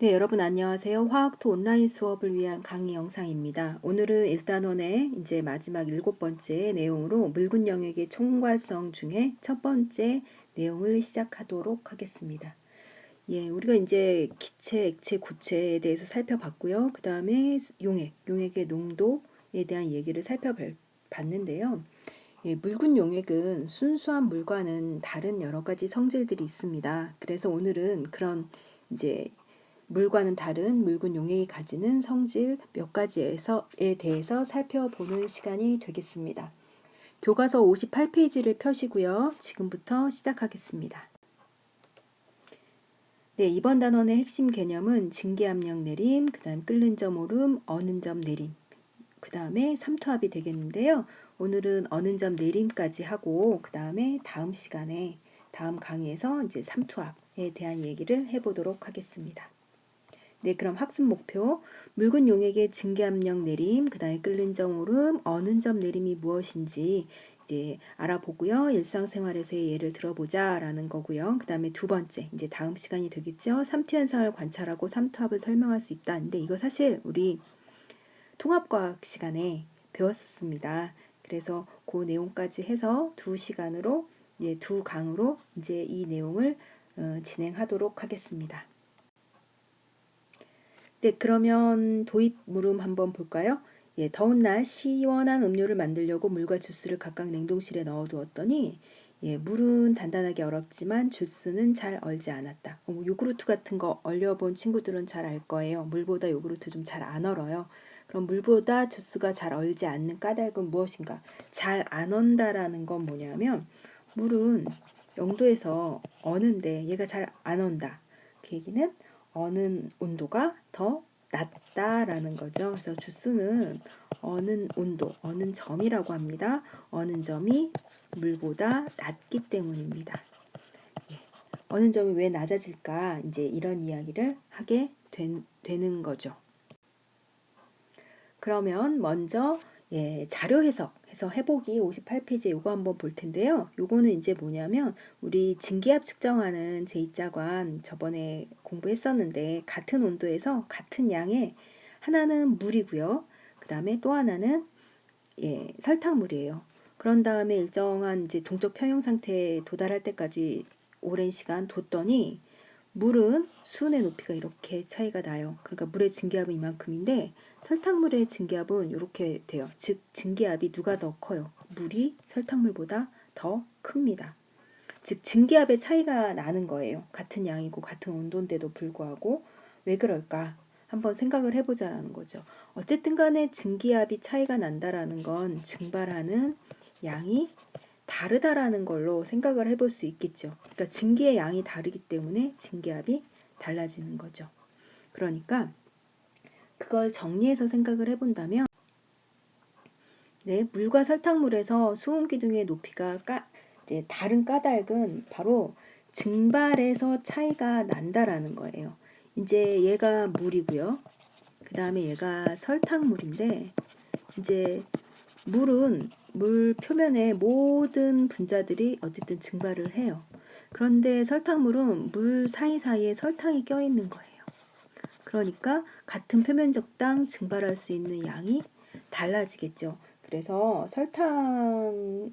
네, 여러분 안녕하세요. 화학토 온라인 수업을 위한 강의 영상입니다. 오늘은 1단원의 이제 마지막 7번째 내용으로 묽은 영역의 총괄성 중에 첫 번째 내용을 시작하도록 하겠습니다. 예, 우리가 이제 기체, 액체, 고체에 대해서 살펴봤고요. 그 다음에 용액의 농도에 대한 얘기를 살펴봤는데요. 예, 묽은 용액은 순수한 물과는 다른 여러 가지 성질들이 있습니다. 그래서 오늘은 그런 이제 물과는 다른 묽은 용액이 가지는 성질 몇 가지에 대해서 살펴보는 시간이 되겠습니다. 교과서 58페이지를 펴시고요. 지금부터 시작하겠습니다. 네, 이번 단원의 핵심 개념은 증기압력 내림, 그 다음 끓는 점 오름, 어는 점 내림, 그 다음에 삼투압이 되겠는데요. 오늘은 어는 점 내림까지 하고 그 다음에 다음 강의에서 이제 삼투압에 대한 얘기를 해보도록 하겠습니다. 네, 그럼 학습 목표. 묽은 용액의 증기압력 내림, 그 다음에 끓는 점 오름, 어는 점 내림이 무엇인지 이제 알아보고요. 일상생활에서의 예를 들어보자 라는 거고요. 그 다음에 두 번째, 이제 다음 시간이 되겠죠. 삼투 현상을 관찰하고 삼투압을 설명할 수 있다. 근데 이거 사실 우리 통합과학 시간에 배웠었습니다. 그래서 그 내용까지 해서 두 강으로 이제 이 내용을 진행하도록 하겠습니다. 네, 그러면 도입 물음 한번 볼까요? 예, 더운 날 시원한 음료를 만들려고 물과 주스를 각각 냉동실에 넣어두었더니 물은 단단하게 얼었지만 주스는 잘 얼지 않았다. 요구르트 같은 거 얼려본 친구들은 잘 알 거예요. 물보다 요구르트 좀 잘 안 얼어요. 그럼 물보다 주스가 잘 얼지 않는 까닭은 무엇인가? 잘 안 언다라는 건 뭐냐면 물은 0도에서 어는데 얘가 잘 안 언다. 그 얘기는 어는 온도가 더 낮다라는 거죠. 그래서 주스는 어는 온도, 어는 점이라고 합니다. 어는 점이 물보다 낮기 때문입니다. 어는 점이 왜 낮아질까? 이제 이런 이야기를 하게 되는 거죠. 그러면 먼저 자료 해석해서 해보기 58페이지에 요거 한번 볼 텐데요. 요거는 이제 뭐냐면 우리 증기압 측정하는 제2자관 저번에 공부했었는데 같은 온도에서 같은 양의 하나는 물이고요. 그 다음에 또 하나는 설탕물이에요. 그런 다음에 일정한 이제 동적 평형 상태에 도달할 때까지 오랜 시간 뒀더니 물은 수온의 높이가 이렇게 차이가 나요. 그러니까 물의 증기압은 이만큼인데 설탕물의 증기압은 이렇게 돼요. 즉 증기압이 누가 더 커요? 물이 설탕물보다 더 큽니다. 즉 증기압의 차이가 나는 거예요. 같은 양이고 같은 온도인데도 불구하고 왜 그럴까? 한번 생각을 해보자라는 거죠. 어쨌든 간에 증기압이 차이가 난다라는 건 증발하는 양이 다르다라는 걸로 생각을 해볼 수 있겠죠. 그러니까 증기의 양이 다르기 때문에 증기압이 달라지는 거죠. 그러니까 그걸 정리해서 생각을 해본다면 물과 설탕물에서 수온 기둥의 높이가 이제 다른 까닭은 바로 증발에서 차이가 난다라는 거예요. 이제 얘가 물이고요. 그 다음에 얘가 설탕물인데 이제 물은 물 표면에 모든 분자들이 어쨌든 증발을 해요. 그런데 설탕물은 물 사이사이에 설탕이 껴있는 거예요. 그러니까 같은 표면적당 증발할 수 있는 양이 달라지겠죠. 그래서 설탕물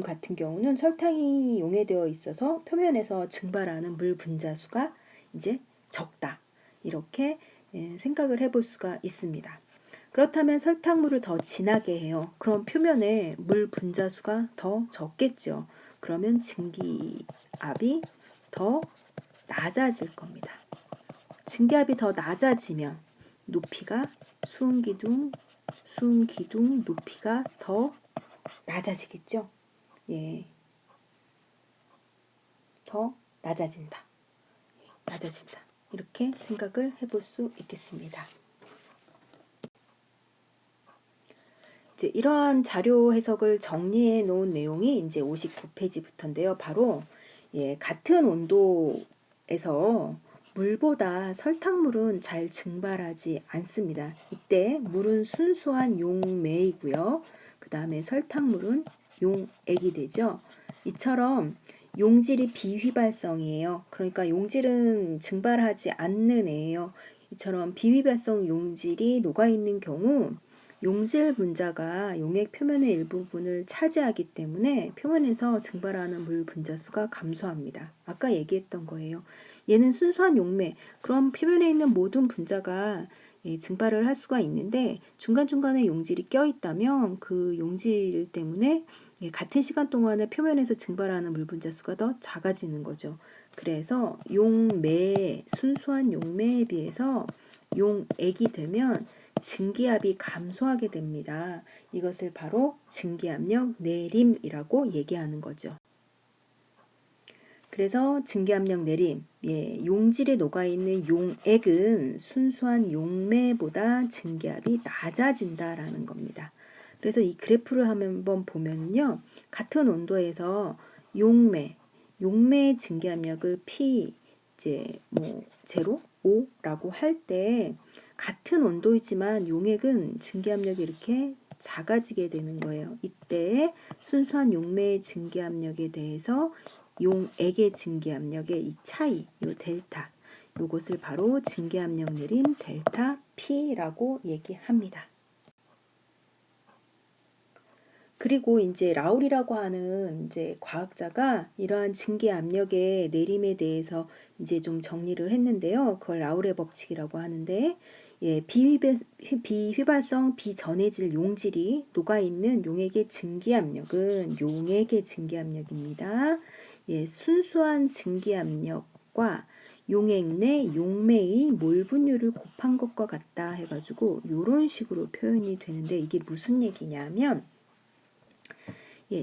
같은 경우는 설탕이 용해되어 있어서 표면에서 증발하는 물 분자 수가 이제 적다. 이렇게 생각을 해볼 수가 있습니다. 그렇다면 설탕물을 더 진하게 해요. 그럼 표면에 물 분자 수가 더 적겠죠. 그러면 증기압이 더 낮아질 겁니다. 증기압이 더 낮아지면 높이가 수은기둥 높이가 더 낮아지겠죠. 더 낮아진다. 이렇게 생각을 해볼 수 있겠습니다. 이제 이러한 자료 해석을 정리해 놓은 내용이 이제 59페이지부터인데요. 바로 같은 온도에서 물보다 설탕물은 잘 증발하지 않습니다. 이때 물은 순수한 용매이고요. 그 다음에 설탕물은 용액이 되죠. 이처럼 용질이 비휘발성이에요. 그러니까 용질은 증발하지 않는 애예요. 이처럼 비휘발성 용질이 녹아있는 경우 용질 분자가 용액 표면의 일부분을 차지하기 때문에 표면에서 증발하는 물 분자 수가 감소합니다. 아까 얘기했던 거예요. 얘는 순수한 용매, 그럼 표면에 있는 모든 분자가 증발을 할 수가 있는데 중간중간에 용질이 껴있다면 그 용질 때문에 같은 시간 동안에 표면에서 증발하는 물 분자 수가 더 작아지는 거죠. 그래서 용매, 순수한 용매에 비해서 용액이 되면 증기압이 감소하게 됩니다. 이것을 바로 증기압력 내림이라고 얘기하는 거죠. 그래서 증기압력 내림, 용질에 녹아있는 용액은 순수한 용매보다 증기압이 낮아진다라는 겁니다. 그래서 이 그래프를 한번 보면요, 같은 온도에서 용매의 증기압력을 P 제로 5라고 할 때 같은 온도이지만 용액은 증기압력이 이렇게 작아지게 되는 거예요. 이때 순수한 용매의 증기압력에 대해서 용액의 증기압력의 이 차이, 요 델타, 요것을 바로 증기압력 느림 델타 P라고 얘기합니다. 그리고 이제 라울이라고 하는 이제 과학자가 이러한 증기압력의 내림에 대해서 이제 좀 정리를 했는데요. 그걸 라울의 법칙이라고 하는데, 비휘발성 비전해질 용질이 녹아있는 용액의 증기압력은 용액의 증기압력입니다. 순수한 증기압력과 용액 내 용매의 몰 분율을 곱한 것과 같다 해가지고 이런 식으로 표현이 되는데, 이게 무슨 얘기냐면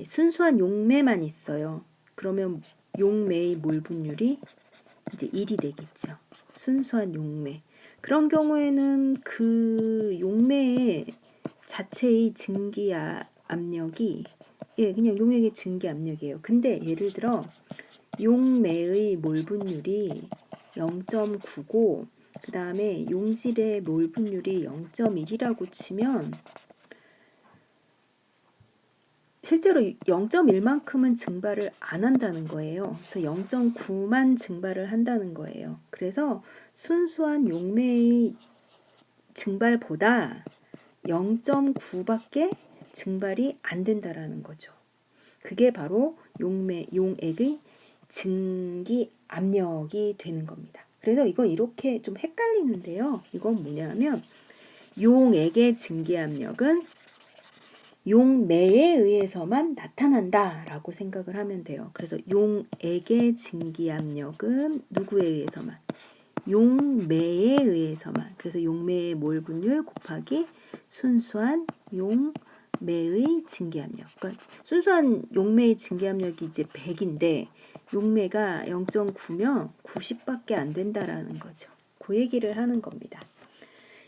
순수한 용매만 있어요. 그러면 용매의 몰 분율이 이제 1이 되겠죠. 순수한 용매. 그런 경우에는 그 용매 자체의 증기 압력이 그냥 용액의 증기 압력이에요. 근데 예를 들어 용매의 몰 분율이 0.9고 그 다음에 용질의 몰 분율이 0.1이라고 치면 실제로 0.1만큼은 증발을 안 한다는 거예요. 그래서 0.9만 증발을 한다는 거예요. 그래서 순수한 용매의 증발보다 0.9밖에 증발이 안 된다라는 거죠. 그게 바로 용액의 증기 압력이 되는 겁니다. 그래서 이건 이렇게 좀 헷갈리는데요. 이건 뭐냐면 용액의 증기 압력은 용매에 의해서만 나타난다라고 생각을 하면 돼요. 그래서 용액의 증기압력은 누구에 의해서만? 용매에 의해서만. 그래서 용매의 몰 분율 곱하기 순수한 용매의 증기압력. 그러니까 순수한 용매의 증기압력이 이제 100인데 용매가 0.9면 90밖에 안 된다라는 거죠. 그 얘기를 하는 겁니다.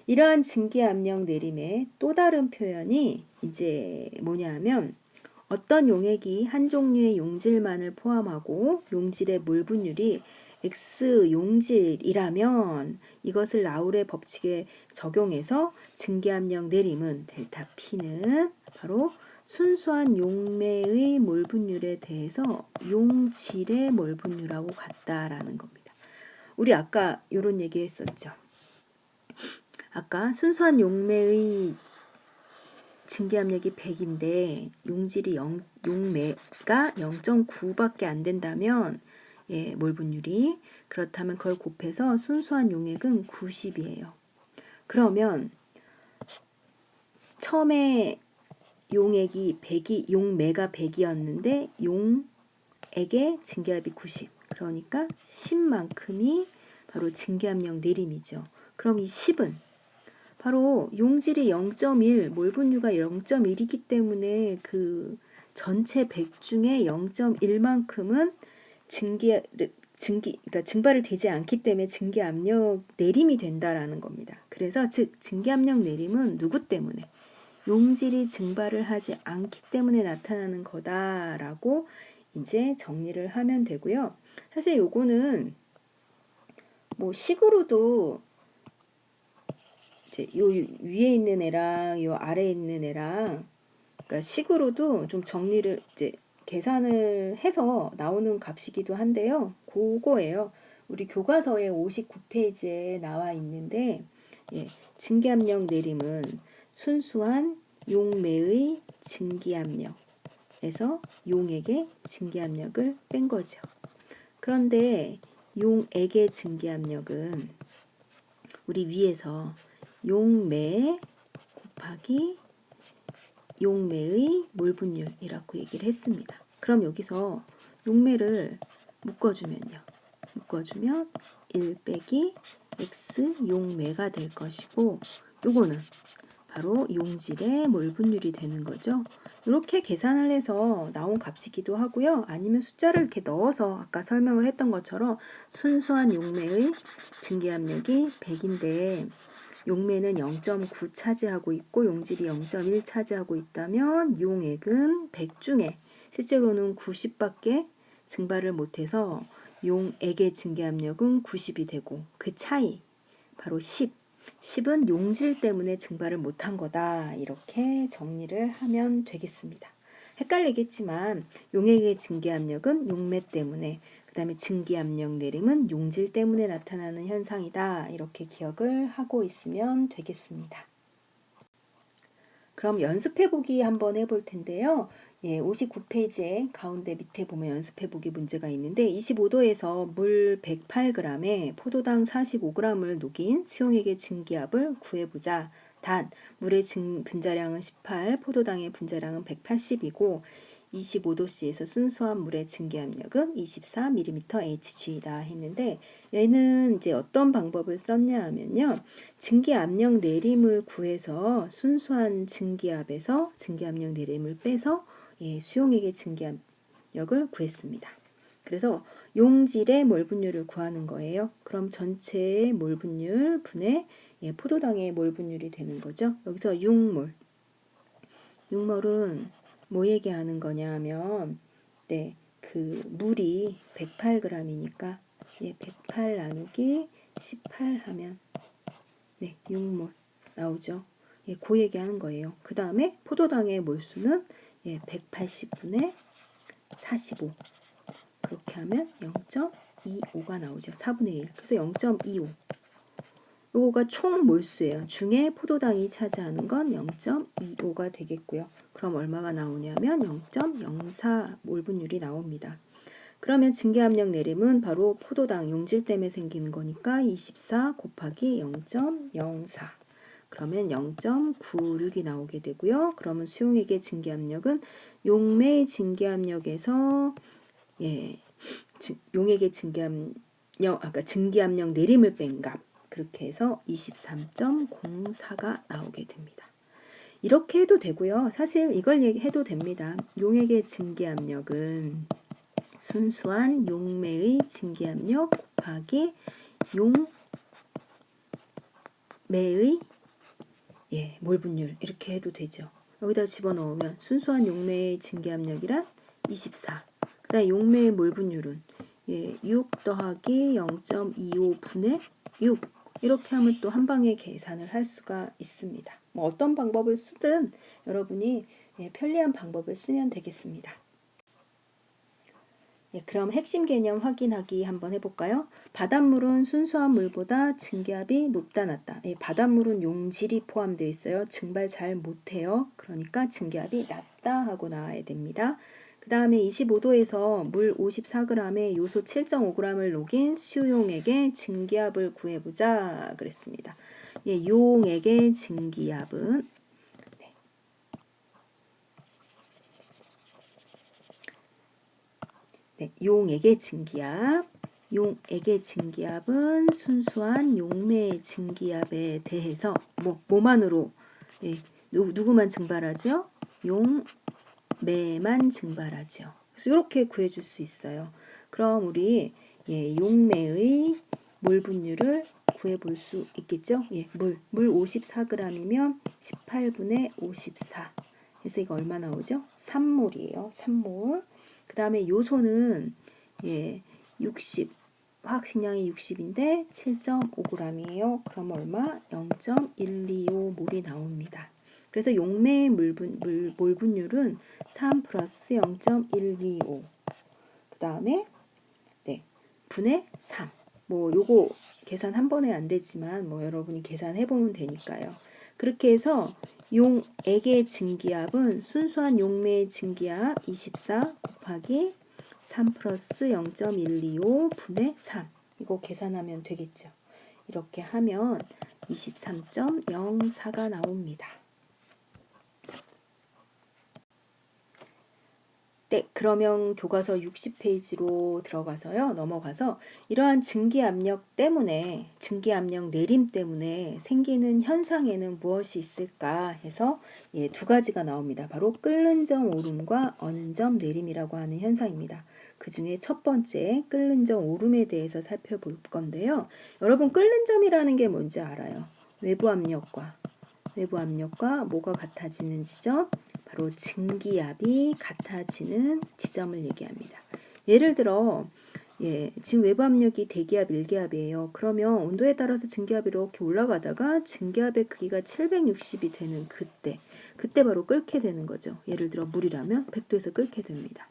이러한 증기압력 내림의 또 다른 표현이 이제 뭐냐면 어떤 용액이 한 종류의 용질만을 포함하고 용질의 몰 분율이 X 용질이라면 이것을 라울의 법칙에 적용해서 증기압력 내림은 델타 P는 바로 순수한 용매의 몰 분율에 대해서 용질의 몰 분율하고 같다라는 겁니다. 우리 아까 이런 얘기 했었죠. 아까 순수한 용매의 증기압력이 100인데 용질이 용매가 0.9밖에 안 된다면 몰 분율이 그렇다면 그걸 곱해서 순수한 용액은 90이에요. 그러면 처음에 용액이 100이 용매가 100이었는데 용액의 증기압이 90. 그러니까 10만큼이 바로 증기압력 내림이죠. 그럼 이 10은 바로 용질이 0.1, 몰 분율가 0.1이기 때문에 그 전체 100 중에 0.1만큼은 그러니까 증발을 되지 않기 때문에 증기압력 내림이 된다라는 겁니다. 그래서 즉 증기압력 내림은 누구 때문에? 용질이 증발을 하지 않기 때문에 나타나는 거다라고 이제 정리를 하면 되고요. 사실 요거는 뭐 식으로도 이제 요 위에 있는 애랑 요 아래에 있는 애랑 그러니까 식으로도 좀 정리를 이제 계산을 해서 나오는 값이기도 한데요. 그거예요. 우리 교과서의 59페이지에 나와 있는데 증기압력 내림은 순수한 용매의 증기압력에서 용액의 증기압력을 뺀 거죠. 그런데 용액의 증기압력은 우리 위에서 용매 곱하기 용매의 몰분율이라고 얘기를 했습니다. 그럼 여기서 용매를 묶어주면 1 빼기 x 용매가 될 것이고, 요거는 바로 용질의 몰분율이 되는 거죠. 이렇게 계산을 해서 나온 값이기도 하고요. 아니면 숫자를 이렇게 넣어서 아까 설명을 했던 것처럼 순수한 용매의 증기압력이 100인데 용매는 0.9 차지하고 있고 용질이 0.1 차지하고 있다면 용액은 100 중에 실제로는 90밖에 증발을 못해서 용액의 증기압력은 90이 되고 그 차이 바로 10은 용질 때문에 증발을 못한 거다. 이렇게 정리를 하면 되겠습니다. 헷갈리겠지만 용액의 증기압력은 용매 때문에, 그 다음에 증기압력 내림은 용질 때문에 나타나는 현상이다. 이렇게 기억을 하고 있으면 되겠습니다. 그럼 연습해보기 한번 해볼 텐데요. 59페이지에 가운데 밑에 보면 연습해보기 문제가 있는데 25도에서 물 108g에 포도당 45g을 녹인 수용액의 증기압을 구해보자. 단, 물의 분자량은 18, 포도당의 분자량은 180이고 25도씨에서 순수한 물의 증기압력은 24mmHg이다 했는데, 얘는 이제 어떤 방법을 썼냐 하면요. 증기압력 내림을 구해서 순수한 증기압에서 증기압력 내림을 빼서 수용액의 증기압력을 구했습니다. 그래서 용질의 몰분율을 구하는 거예요. 그럼 전체의 몰분율 분의 포도당의 몰분율이 되는 거죠. 여기서 6몰. 6몰은 뭐 얘기하는 거냐 하면 그 물이 108g이니까 108 나누기 18 하면 6몰 나오죠. 그 얘기하는 거예요. 그 다음에 포도당의 몰수는 180분의 45 그렇게 하면 0.25가 나오죠. 4분의 1. 그래서 0.25. 요거가 총 몰수예요. 중에 포도당이 차지하는 건 0.25가 되겠고요. 그럼 얼마가 나오냐면 0.04 몰분율이 나옵니다. 그러면 증기압력 내림은 바로 포도당 용질 때문에 생기는 거니까 24 곱하기 0.04. 그러면 0.96이 나오게 되고요. 그러면 수용액의 증기압력은 용매의 증기압력에서 용액의 증기압력 내림을 뺀 값, 그렇게 해서 23.04가 나오게 됩니다. 이렇게 해도 되고요. 사실 이걸 얘기해도 됩니다. 용액의 증기압력은 순수한 용매의 증기압력 곱하기 용매의 몰분율, 이렇게 해도 되죠. 여기다 집어넣으면 순수한 용매의 증기압력이란 24. 그 다음에 용매의 몰분율은 6 더하기 0.25분의 6. 이렇게 하면 또 한 방에 계산을 할 수가 있습니다. 뭐 어떤 방법을 쓰든 여러분이 편리한 방법을 쓰면 되겠습니다. 그럼 핵심 개념 확인하기 한번 해볼까요? 바닷물은 순수한 물보다 증기압이 높다 낮다. 바닷물은 용질이 포함되어 있어요. 증발 잘 못해요. 그러니까 증기압이 낮다 하고 나와야 됩니다. 그 다음에 25도에서 물 54g에 요소 7.5g을 녹인 수용액의 증기압을 구해보자 그랬습니다. 용액의 증기압은 용액의 증기압은 순수한 용매의 증기압에 대해서 뭐만으로 누구만 증발하죠? 용매만 증발하죠. 그래서 이렇게 구해줄 수 있어요. 그럼 우리 용매의 몰분율을 구해볼 수 있겠죠? 물 54g이면 18분의 54. 그래서 이거 얼마 나오죠? 3몰이에요. 3몰. 그 다음에 요소는 60, 화학식량이 60인데 7.5g이에요. 그럼 얼마? 0.125몰이 나옵니다. 그래서 용매의 몰분율은 3 플러스 0.125. 그 다음에 네, 분의 3. 뭐 요거 계산 한 번에 안 되지만 뭐 여러분이 계산해 보면 되니까요. 그렇게 해서 용액의 증기압은 순수한 용매의 증기압 24 곱하기 3 플러스 0.125 분의 3. 이거 계산하면 되겠죠. 이렇게 하면 23.04가 나옵니다. 네, 그러면 교과서 60페이지로 들어가서요. 넘어가서 이러한 증기압력 내림 때문에 생기는 현상에는 무엇이 있을까 해서 두 가지가 나옵니다. 바로 끓는 점 오름과 어는 점 내림이라고 하는 현상입니다. 그 중에 첫 번째 끓는 점 오름에 대해서 살펴볼 건데요. 여러분 끓는 점이라는 게 뭔지 알아요? 외부 압력과 뭐가 같아지는 지점? 바로 증기압이 같아지는 지점을 얘기합니다. 예를 들어 지금 외부 압력이 대기압 1기압이에요. 그러면 온도에 따라서 증기압이 이렇게 올라가다가 증기압의 크기가 760이 되는 그때 바로 끓게 되는 거죠. 예를 들어 물이라면 100도에서 끓게 됩니다.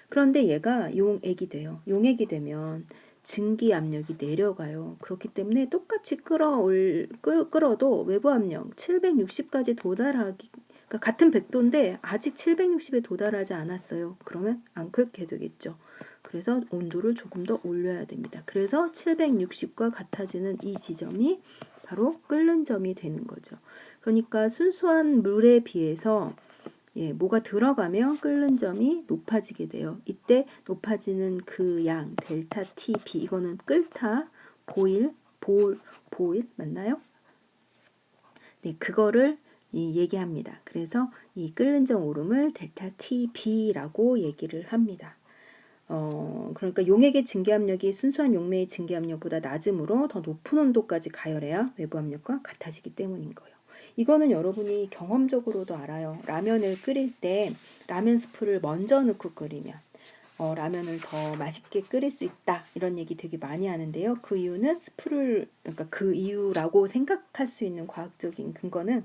그런데 얘가 용액이 돼요. 용액이 되면 증기 압력이 내려가요. 그렇기 때문에 똑같이 끓어도 외부 압력 760까지 도달하기, 그러니까 같은 100도인데 아직 760에 도달하지 않았어요. 그러면 안 끓게 되겠죠. 그래서 온도를 조금 더 올려야 됩니다. 그래서 760과 같아지는 이 지점이 바로 끓는 점이 되는 거죠. 그러니까 순수한 물에 비해서 뭐가 들어가면 끓는 점이 높아지게 돼요. 이때 높아지는 그 양 델타 TP, 이거는 끓다, 보일 맞나요? 네, 그거를 얘기합니다. 그래서 이 끓는 점 오름을 델타 TB라고 얘기를 합니다. 그러니까 용액의 증기압력이 순수한 용매의 증기압력보다 낮으므로 더 높은 온도까지 가열해야 외부 압력과 같아지기 때문인 거예요. 이거는 여러분이 경험적으로도 알아요. 라면을 끓일 때 라면 스프를 먼저 넣고 끓이면 라면을 더 맛있게 끓일 수 있다, 이런 얘기 되게 많이 하는데요. 그 이유는 그러니까 그 이유라고 생각할 수 있는 과학적인 근거는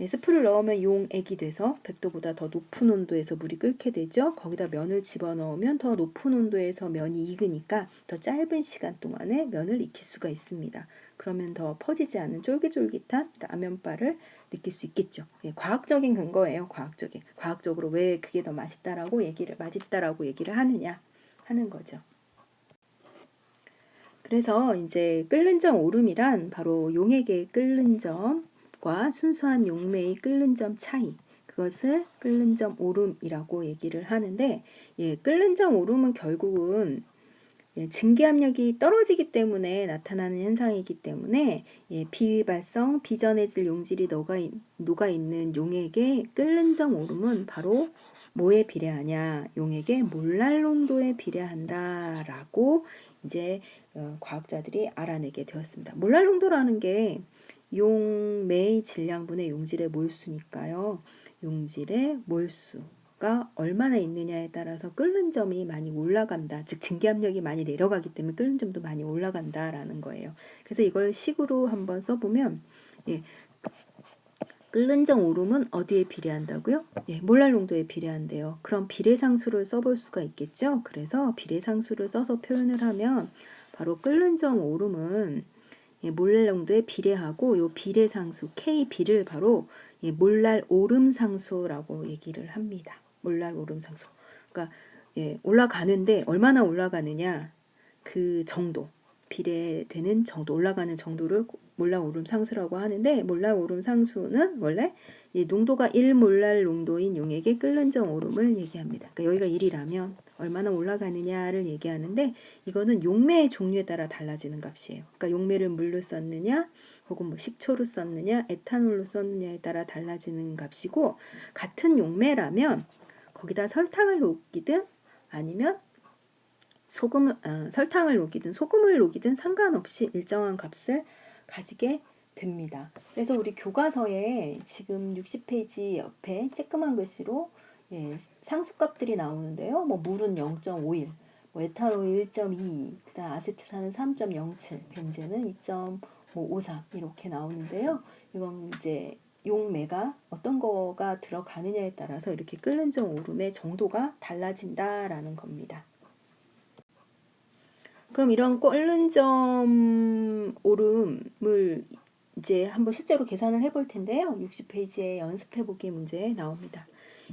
스프를 넣으면 용액이 돼서 100도보다 더 높은 온도에서 물이 끓게 되죠. 거기다 면을 집어넣으면 더 높은 온도에서 면이 익으니까 더 짧은 시간 동안에 면을 익힐 수가 있습니다. 그러면 더 퍼지지 않은 쫄깃쫄깃한 라면바를 느낄 수 있겠죠. 과학적인 근거예요. 과학적으로 왜 그게 더 맛있다라고 얘기를 하느냐 하는 거죠. 그래서 이제 끓는 점 오름이란 바로 용액의 끓는 점과 순수한 용매의 끓는 점 차이, 그것을 끓는 점 오름이라고 얘기를 하는데, 끓는 점 오름은 결국은 증기압력이 떨어지기 때문에 나타나는 현상이기 때문에 비위발성, 비전해질 용질이 녹아있는 용액의 끓는 점 오름은 바로 뭐에 비례하냐? 용액의 몰랄 농도에 비례한다라고 이제 과학자들이 알아내게 되었습니다. 몰랄 농도라는 게 용매의 질량분의 용질의 몰수니까요. 용질의 몰수가 얼마나 있느냐에 따라서 끓는 점이 많이 올라간다. 즉 증기압력이 많이 내려가기 때문에 끓는 점도 많이 올라간다라는 거예요. 그래서 이걸 식으로 한번 써보면 끓는 점 오름은 어디에 비례한다고요? 몰랄 농도에 비례한대요. 그럼 비례상수를 써볼 수가 있겠죠? 그래서 비례상수를 써서 표현을 하면 바로 끓는 점 오름은 몰랄 농도에 비례하고 요 비례상수 KB를 바로 몰랄 오름상수라고 얘기를 합니다. 몰랄 오름상수. 그러니까 올라가는데 얼마나 올라가느냐, 그 정도, 비례되는 정도, 올라가는 정도를 몰랄 오름상수라고 하는데, 몰랄 오름상수는 원래 농도가 1몰랄 농도인 용액의 끓는 점 오름을 얘기합니다. 그러니까 여기가 1이라면 얼마나 올라가느냐를 얘기하는데, 이거는 용매의 종류에 따라 달라지는 값이에요. 그러니까 용매를 물로 썼느냐, 혹은 뭐 식초로 썼느냐, 에탄올로 썼느냐에 따라 달라지는 값이고, 같은 용매라면 거기다 설탕을 녹이든 아니면 설탕을 녹이든 소금을 녹이든 상관없이 일정한 값을 가지게 됩니다. 그래서 우리 교과서에 지금 60페이지 옆에 쬐끄만 글씨로 상수값들이 나오는데요. 뭐 물은 0.51, 뭐 에탄올 1.22, 그다음 아세트산은 3.07, 벤젠은 2.53 이렇게 나오는데요. 이건 이제 용매가 어떤 거가 들어가느냐에 따라서 이렇게 끓는 점 오름의 정도가 달라진다라는 겁니다. 그럼 이런 끓는 점 오름을 이제 한번 실제로 계산을 해볼 텐데요. 60페이지에 연습해보기 문제 나옵니다.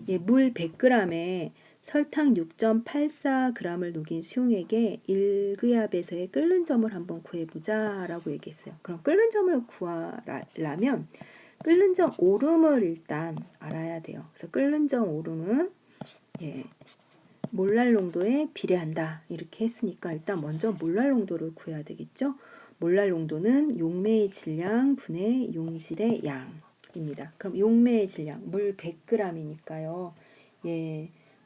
예, 물 100g에 설탕 6.84g을 녹인 수용액에 1기압에서의 끓는 점을 한번 구해보자 라고 얘기했어요. 그럼 끓는 점을 구하려면 끓는 점 오름을 일단 알아야 돼요. 그래서 끓는 점 오름은 몰랄 농도에 비례한다 이렇게 했으니까 일단 먼저 몰랄 농도를 구해야 되겠죠. 몰랄 농도는 용매의 질량 분의 용질의 양입니다. 그럼 용매의 질량 물 100g이니까요.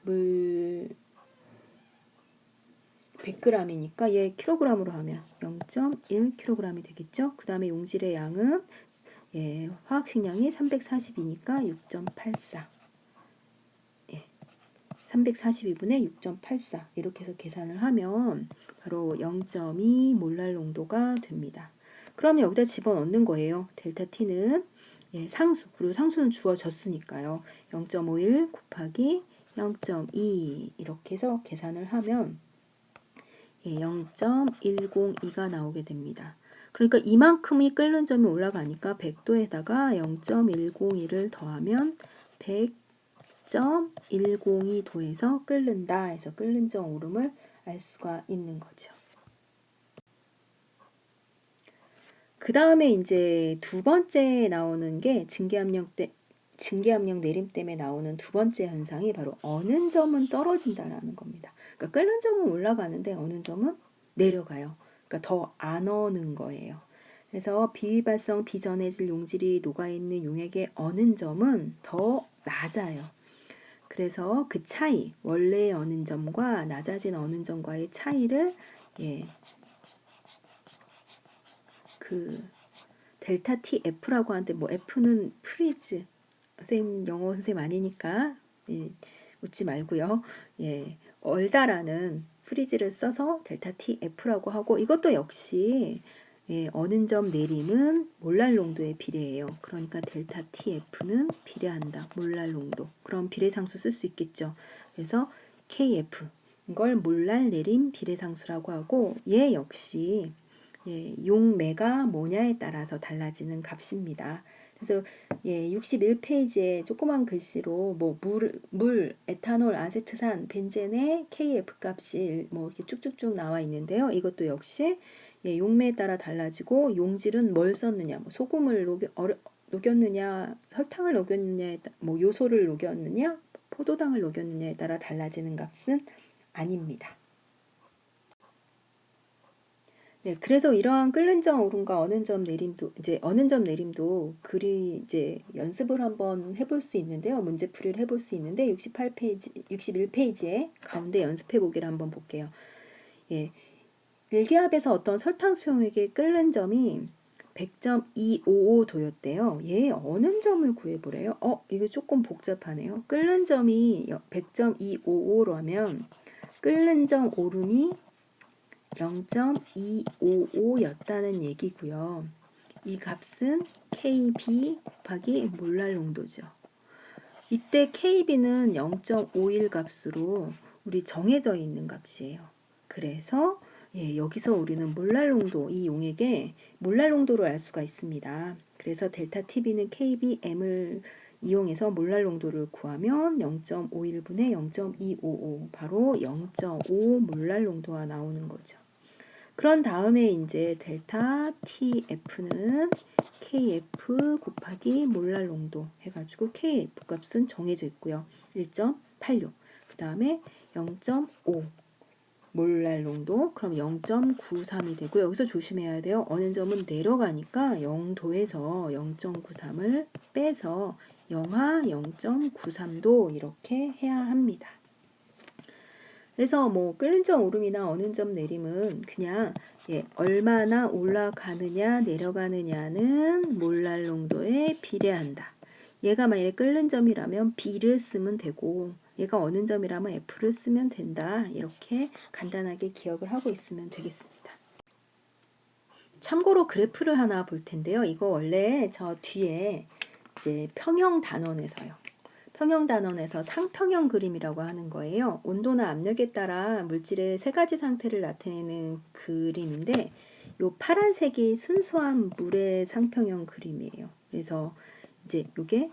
물 100g이니까 얘 킬로그램으로 하면 0.1kg이 되겠죠. 그 다음에 용질의 양은 화학식량이 342니까 6.84 342분의 6.84 이렇게 해서 계산을 하면 바로 0.2 몰랄 농도가 됩니다. 그럼 여기다 집어넣는 거예요. 델타 T는 상수, 그리고 상수는 주어졌으니까요. 0.51 곱하기 0.2 이렇게 해서 계산을 하면 0.102가 나오게 됩니다. 그러니까 이만큼이 끓는 점이 올라가니까 100도에다가 0.102를 더하면 100.102도에서 끓는다 해서 끓는 점 오름을 알 수가 있는 거죠. 그 다음에 이제 두 번째 나오는 게 증기압력 내림 때문에 나오는 두 번째 현상이 바로 어는 점은 떨어진다라는 겁니다. 그러니까 끓는 점은 올라가는데 어는 점은 내려가요. 그러니까 더 안 어는 거예요. 그래서 비위발성 비전해질 용질이 녹아있는 용액의 어는 점은 더 낮아요. 그래서 그 차이, 원래의 어는 점과 낮아진 어는 점과의 차이를 그 델타 TF라고 하는데 뭐 F는 프리즈, 선생님 영어 선생님 아니니까 웃지 말고요. 얼다라는 프리즈를 써서 델타 TF라고 하고 이것도 역시 어는 점 내림은 몰랄 농도에 비례해요. 그러니까 델타 TF는 비례한다. 몰랄 농도. 그럼 비례상수 쓸 수 있겠죠. 그래서 KF 이걸 몰랄 내림 비례상수라고 하고 얘 역시 용매가 뭐냐에 따라서 달라지는 값입니다. 그래서 61페이지에 조그만 글씨로 뭐 물, 에탄올, 아세트산, 벤젠의 KF 값이 뭐 이렇게 쭉쭉쭉 나와 있는데요. 이것도 역시 용매에 따라 달라지고 용질은 뭘 썼느냐, 뭐 소금을 녹였느냐, 설탕을 녹였느냐, 뭐 요소를 녹였느냐, 포도당을 녹였느냐에 따라 달라지는 값은 아닙니다. 그래서 이러한 끓는 점 오름과 어는 점 내림도 어는 점 내림도 글이 이제 연습을 한번 해볼 수 있는데요. 문제풀이를 해볼 수 있는데 61페이지에 가운데 연습해 보기를 한번 볼게요. 1기압에서 어떤 설탕 수용액의 끓는 점이 100.255도였대요. 얘 어는 점을 구해보래요. 이거 조금 복잡하네요. 끓는 점이 100.255라면 끓는 점 오름이 0.255였다는 얘기고요. 이 값은 KB 곱하기 몰랄 농도죠. 이때 KB는 0.51 값으로 우리 정해져 있는 값이에요. 그래서 여기서 우리는 몰랄 농도, 이 용액의 몰랄 농도를 알 수가 있습니다. 그래서 델타 TB는 KBM을 이용해서 몰랄 농도를 구하면 0.51분의 0.255 바로 0.5 몰랄 농도가 나오는 거죠. 그런 다음에 이제 델타 TF는 KF 곱하기 몰랄 농도 해가지고 KF 값은 정해져 있고요. 1.86. 그 다음에 0.5 몰랄 농도 그럼 0.93이 되고요. 여기서 조심해야 돼요. 어느 점은 내려가니까 0도에서 0.93을 빼서 영하 0.93도 이렇게 해야 합니다. 그래서 뭐 끓는 점 오름이나 어는 점 내림은 그냥 얼마나 올라가느냐 내려가느냐는 몰랄 농도에 비례한다. 얘가 만약에 끓는 점이라면 B를 쓰면 되고 얘가 어는 점이라면 F를 쓰면 된다. 이렇게 간단하게 기억을 하고 있으면 되겠습니다. 참고로 그래프를 하나 볼 텐데요. 이거 원래 저 뒤에 이제 평형 단원에서요. 평형 단원에서 상평형 그림이라고 하는 거예요. 온도나 압력에 따라 물질의 세 가지 상태를 나타내는 그림인데 요 파란색이 순수한 물의 상평형 그림이에요. 그래서 이제 요게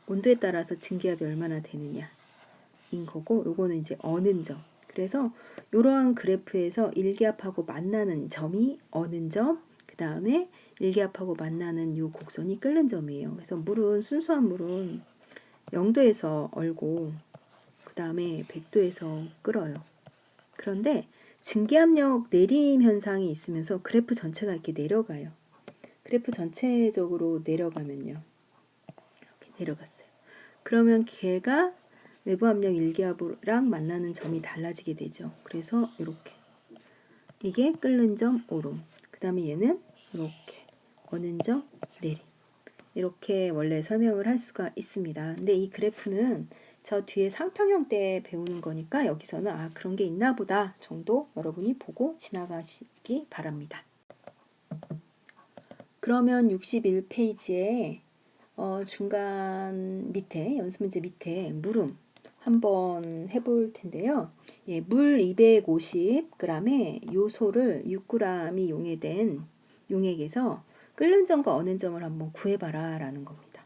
온도에 따라서 증기압이 얼마나 되느냐인 거고, 요거는 이제 어는 점. 그래서 이러한 그래프에서 일기압하고 만나는 점이 어는 점, 그 다음에 일기압하고 만나는 요 곡선이 끓는 점이에요. 그래서 물은, 순수한 물은 0도에서 얼고 그 다음에 100도에서 끓어요. 그런데 증기압력 내림 현상이 있으면서 그래프 전체가 이렇게 내려가요. 그래프 전체적으로 내려가면요. 이렇게 내려갔어요. 그러면 걔가 외부 압력 일기압이랑 만나는 점이 달라지게 되죠. 그래서 이렇게 이게 끓는 점 오름, 그 다음에 얘는 이렇게 어는 점 내림, 이렇게 원래 설명을 할 수가 있습니다. 근데 이 그래프는 저 뒤에 상평형 때 배우는 거니까 여기서는 아 그런 게 있나 보다 정도 여러분이 보고 지나가시기 바랍니다. 그러면 61페이지에 중간 밑에 연습 문제 밑에 물음 한번 해볼 텐데요. 예, 물 250g에 요소를 6g이 용해된 용액에서 끓는 점과 어는 점을 한번 구해봐라 라는 겁니다.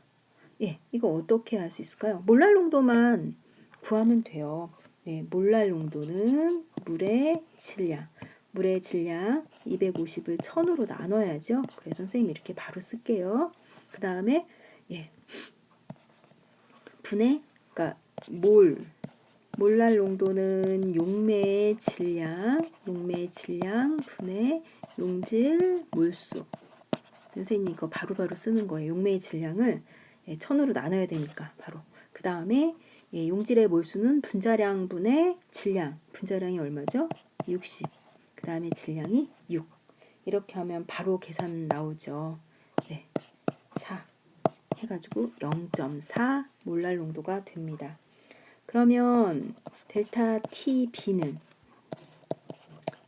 예, 이거 어떻게 할 수 있을까요? 몰랄 농도만 구하면 돼요. 네, 몰랄 농도는 물의 질량 250을 1000으로 나눠야죠. 그래서 선생님이 이렇게 바로 쓸게요. 그 다음에 예, 분해, 그러니까 몰랄 농도는 용매의 질량 분해 용질 몰수. 선생님이 이거 바로바로 쓰는 거예요. 용매의 질량을 1000으로 나눠야 되니까 바로. 그 다음에 용질의 몰수는 분자량 분의 질량. 분자량이 얼마죠? 60. 그 다음에 질량이 6. 이렇게 하면 바로 계산 나오죠. 네, 4 해가지고 0.4 몰랄 농도가 됩니다. 그러면 델타 TB는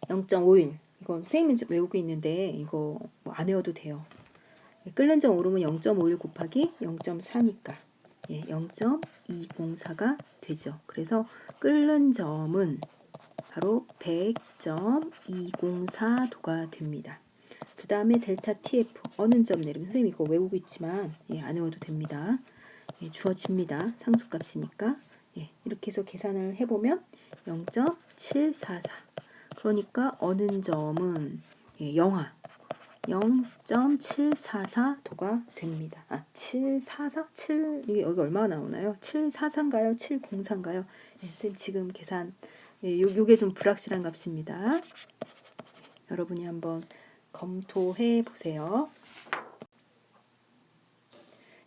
0.51. 이거 선생님이 외우고 있는데 이거 뭐 안 외워도 돼요. 끓는 점 오름은 0.51 곱하기 0.4니까 0.204가 되죠. 그래서 끓는 점은 바로 100.204도가 됩니다. 그 다음에 델타 TF 어는 점 내리면 선생님 이거 외우고 있지만 안 외워도 됩니다. 주어집니다. 상수값이니까 이렇게 해서 계산을 해보면 0.744. 그러니까 어는 점은 영하 0.744도가 됩니다. 744? 7, 여기 얼마나 나오나요? 744인가요? 704인가요? 지금 계산, 요게 좀 불확실한 값입니다. 여러분이 한번 검토해 보세요.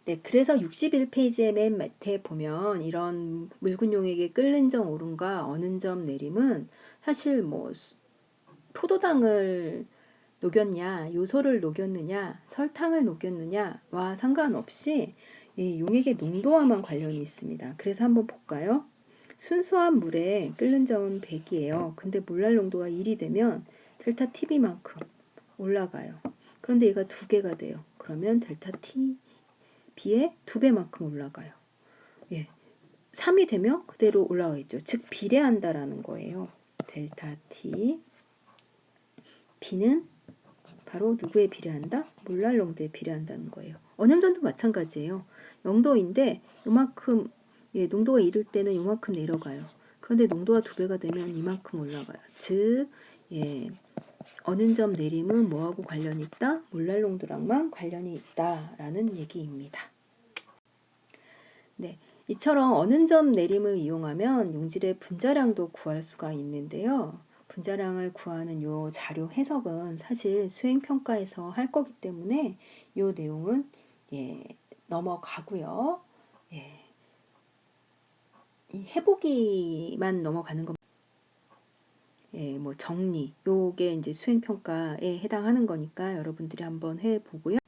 네, 그래서 61페이지의 맨 밑에 보면 이런 묽은 용액의 끓는 점 오름과 어는 점 내림은 사실 뭐 포도당을 녹였냐, 요소를 녹였느냐, 설탕을 녹였느냐와 상관없이 용액의 농도와만 관련이 있습니다. 그래서 한번 볼까요? 순수한 물에 끓는 점은 100이에요. 근데 몰랄 농도가 1이 되면 델타 TB만큼 올라가요. 그런데 얘가 2개가 돼요. 그러면 델타 TB의 2배만큼 올라가요. 3이 되면 그대로 올라와 있죠. 즉 비례한다라는 거예요. 델타 T B는 바로 누구에 비례한다? 몰랄 농도에 비례한다는 거예요. 어념전도 마찬가지예요. 0도인데 요만큼 농도가 이를 때는 요만큼 내려가요. 그런데 농도가 2배가 되면 이만큼 올라가요. 즉 어는 점 내림은 뭐하고 관련이 있다? 몰랄 농도랑만 관련이 있다라는 얘기입니다. 네, 이처럼 어는 점 내림을 이용하면 용질의 분자량도 구할 수가 있는데요. 분자량을 구하는 요 자료 해석은 사실 수행평가에서 할 거기 때문에 요 내용은 넘어가고요. 이 해보기만 넘어가는 겁니다. 뭐 정리, 요게 이제 수행평가에 해당하는 거니까 여러분들이 한번 해보고요.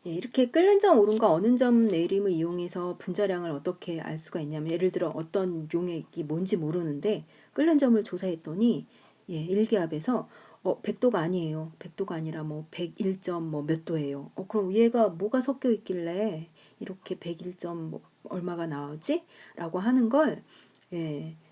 이렇게 끓는 점 오름과 어는 점 내림을 이용해서 분자량을 어떻게 알 수가 있냐면, 예를 들어 어떤 용액이 뭔지 모르는데 끓는 점을 조사했더니 일기압에서 100도가 아니에요. 100도가 아니라 뭐 101점 뭐 몇 도예요. 그럼 얘가 뭐가 섞여 있길래 이렇게 101점 뭐 얼마가 나오지? 라고 하는 걸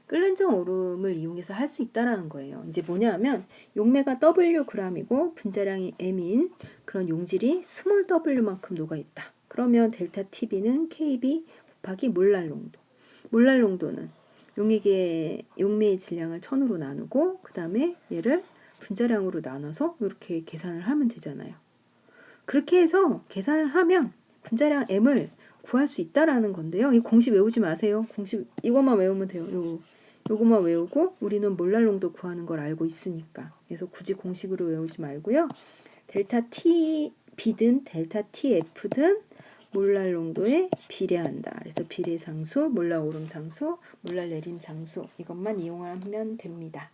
끓는 점 오름을 이용해서 할 수 있다라는 거예요. 이제 뭐냐면 용매가 Wg이고 분자량이 M인 그런 용질이 스몰 w만큼 녹아 있다. 그러면 델타 TB는 KB 곱하기 몰랄 농도. 몰랄 농도는 용매의 질량을 1000으로 나누고 그 다음에 얘를 분자량으로 나눠서 이렇게 계산을 하면 되잖아요. 그렇게 해서 계산을 하면 분자량 M을 구할 수 있다라는 건데요. 이 공식 외우지 마세요. 공식 이것만 외우면 돼요. 요것만 외우고 우리는 몰랄 농도 구하는 걸 알고 있으니까. 그래서 굳이 공식으로 외우지 말고요. 델타 TB든 델타 TF든 몰랄 농도에 비례한다. 그래서 비례상수, 몰랄 오름상수, 몰랄 내림상수 이것만 이용하면 됩니다.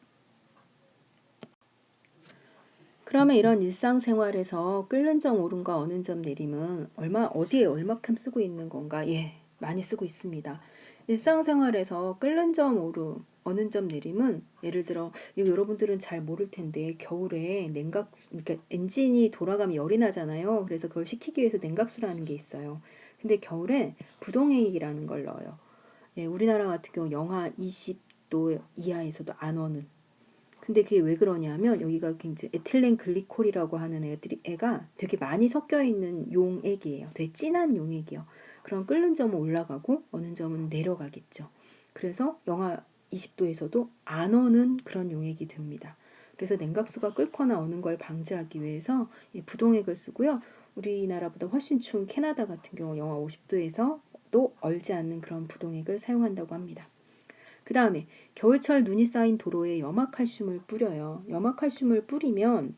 그러면 이런 일상생활에서 끓는 점 오름과 어는 점 내림은 어디에 얼마큼 쓰고 있는 건가? 많이 쓰고 있습니다. 일상생활에서 끓는 점 오름, 어는 점 내림은 예를 들어 이거 여러분들은 잘 모를 텐데 겨울에 그러니까 엔진이 돌아가면 열이 나잖아요. 그래서 그걸 식히기 위해서 냉각수라는 게 있어요. 근데 겨울에 부동액이라는 걸 넣어요. 우리나라 같은 경우 영하 20도 이하에서도 안 어는. 근데 그게 왜 그러냐면 여기가 굉장히 에틸렌 글리콜이라고 하는 애가 되게 많이 섞여 있는 용액이에요. 되게 진한 용액이요. 그럼 끓는 점은 올라가고 어는 점은 내려가겠죠. 그래서 영하 20도에서도 안 어는 그런 용액이 됩니다. 그래서 냉각수가 끓거나 어는 걸 방지하기 위해서 부동액을 쓰고요. 우리나라보다 훨씬 추운 캐나다 같은 경우 영하 50도에서도 얼지 않는 그런 부동액을 사용한다고 합니다. 그 다음에 겨울철 눈이 쌓인 도로에 염화칼슘을 뿌려요. 염화칼슘을 뿌리면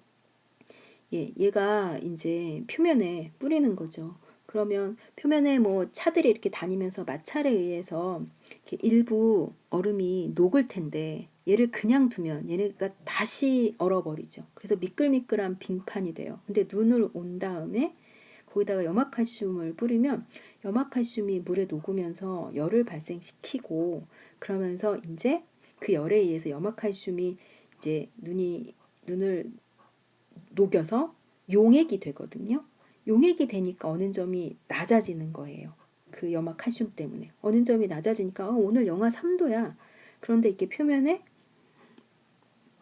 얘가 이제 표면에 뿌리는 거죠. 그러면 표면에 뭐 차들이 이렇게 다니면서 마찰에 의해서 이렇게 일부 얼음이 녹을 텐데 얘를 그냥 두면 얘네가 다시 얼어버리죠. 그래서 미끌미끌한 빙판이 돼요. 근데 눈을 온 다음에 거기다가 염화칼슘을 뿌리면 염화칼슘이 물에 녹으면서 열을 발생시키고 그러면서 이제 그 열에 의해서 염화칼슘이 이제 눈을 녹여서 용액이 되거든요. 용액이 되니까 어는 점이 낮아지는 거예요. 그 염화칼슘 때문에. 어는 점이 낮아지니까 오늘 영하 3도야. 그런데 이렇게 표면에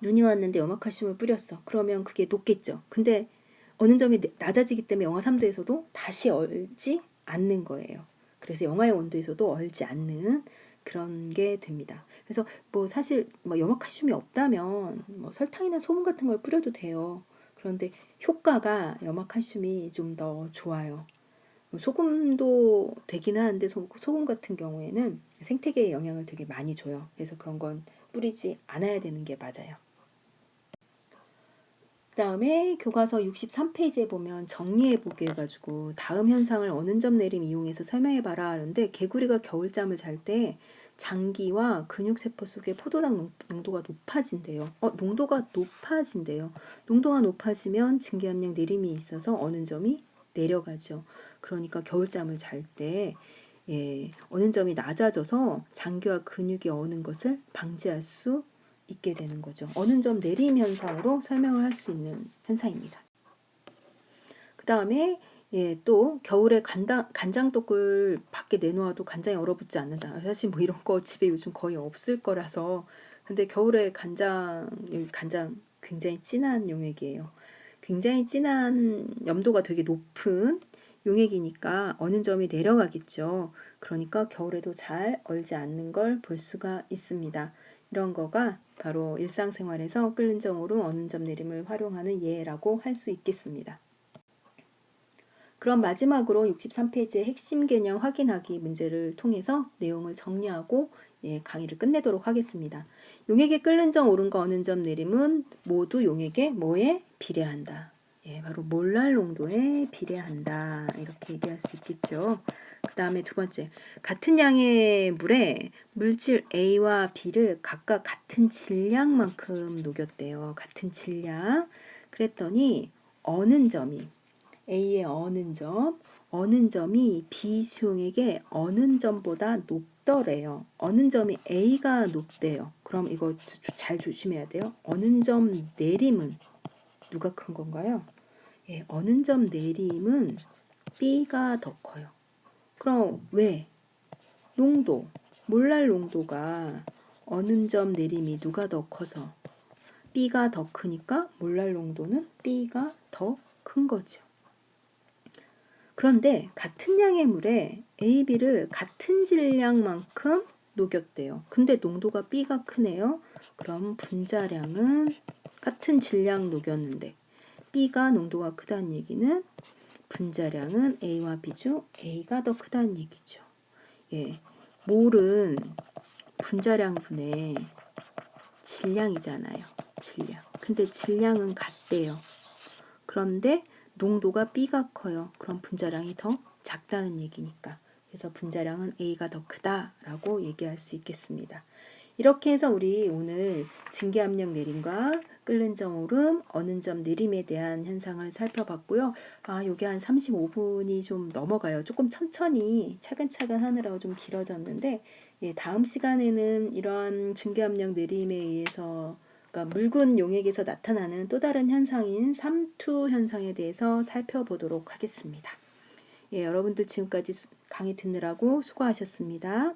눈이 왔는데 염화칼슘을 뿌렸어. 그러면 그게 녹겠죠. 근데 어는 점이 낮아지기 때문에 영하 3도에서도 다시 얼지 않는 거예요. 그래서 영하의 온도에서도 얼지 않는 그런 게 됩니다. 그래서 뭐 사실 뭐 염화칼슘이 없다면 뭐 설탕이나 소금 같은 걸 뿌려도 돼요. 그런데 효과가 염화칼슘이 좀 더 좋아요. 소금도 되긴 하는데 소금 같은 경우에는 생태계에 영향을 되게 많이 줘요. 그래서 그런 건 뿌리지 않아야 되는 게 맞아요. 그 다음에 교과서 63페이지에 보면 정리해보기 해가지고 다음 현상을 어는 점 내림 이용해서 설명해봐라 하는데 개구리가 겨울잠을 잘 때 장기와 근육세포 속의 포도당 농도가 높아진대요. 농도가 높아진대요. 농도가 높아지면 증기압력 내림이 있어서 어는 점이 내려가죠. 그러니까 겨울잠을 잘 때 어는 점이 낮아져서 장기와 근육이 어는 것을 방지할 수 있게 되는 거죠. 어는 점 내림 현상으로 설명을 할 수 있는 현상입니다. 그 다음에 또 겨울에 간장떡을 밖에 내놓아도 간장이 얼어붙지 않는다. 사실 뭐 이런 거 집에 요즘 거의 없을 거라서 근데 겨울에 간장 굉장히 진한 용액이에요. 굉장히 진한 염도가 되게 높은 용액이니까 어는 점이 내려가겠죠. 그러니까 겨울에도 잘 얼지 않는 걸 볼 수가 있습니다. 이런 거가 바로 일상생활에서 끓는 점으로 어는 점 내림을 활용하는 예라고 할 수 있겠습니다. 그럼 마지막으로 63페이지의 핵심 개념 확인하기 문제를 통해서 내용을 정리하고 강의를 끝내도록 하겠습니다. 용액의 끓는 점 오름과 어는 점 내림은 모두 용액의 뭐에 비례한다. 바로 몰랄 농도에 비례한다. 이렇게 얘기할 수 있겠죠. 그 다음에 두 번째, 같은 양의 물에 물질 A와 B를 각각 같은 질량만큼 녹였대요. 같은 질량. 그랬더니 어는 점이 A의 어는 점이 B 수용액의 어는 점보다 높더래요. 어는 점이 A가 높대요. 그럼 이거 잘 조심해야 돼요. 어는 점 내림은 누가 큰 건가요? 예, 어는 점 내림은 B가 더 커요. 그럼 왜? 농도, 몰랄 농도가 어는 점 내림이 누가 더 커서 B가 더 크니까 몰랄 농도는 B가 더 큰 거죠. 그런데 같은 양의 물에 A, B를 같은 질량만큼 녹였대요. 근데 농도가 B가 크네요. 그럼 분자량은 같은 질량 녹였는데 B가 농도가 크다는 얘기는 분자량은 A와 B 중 A가 더 크다는 얘기죠. 예, 몰은 분자량분의 질량이잖아요. 질량. 근데 질량은 같대요. 그런데 농도가 B가 커요. 그럼 분자량이 더 작다는 얘기니까. 그래서 분자량은 A가 더 크다라고 얘기할 수 있겠습니다. 이렇게 해서 우리 오늘 증기압력 내림과 끓는 점 오름, 어는 점 내림에 대한 현상을 살펴봤고요. 요게 한 35분이 좀 넘어가요. 조금 천천히 차근차근 하느라고 좀 길어졌는데, 예, 다음 시간에는 이러한 증기압력 내림에 의해서 그러니까 묽은 용액에서 나타나는 또 다른 현상인 삼투 현상에 대해서 살펴보도록 하겠습니다. 예, 여러분들 지금까지 강의 듣느라고 수고하셨습니다.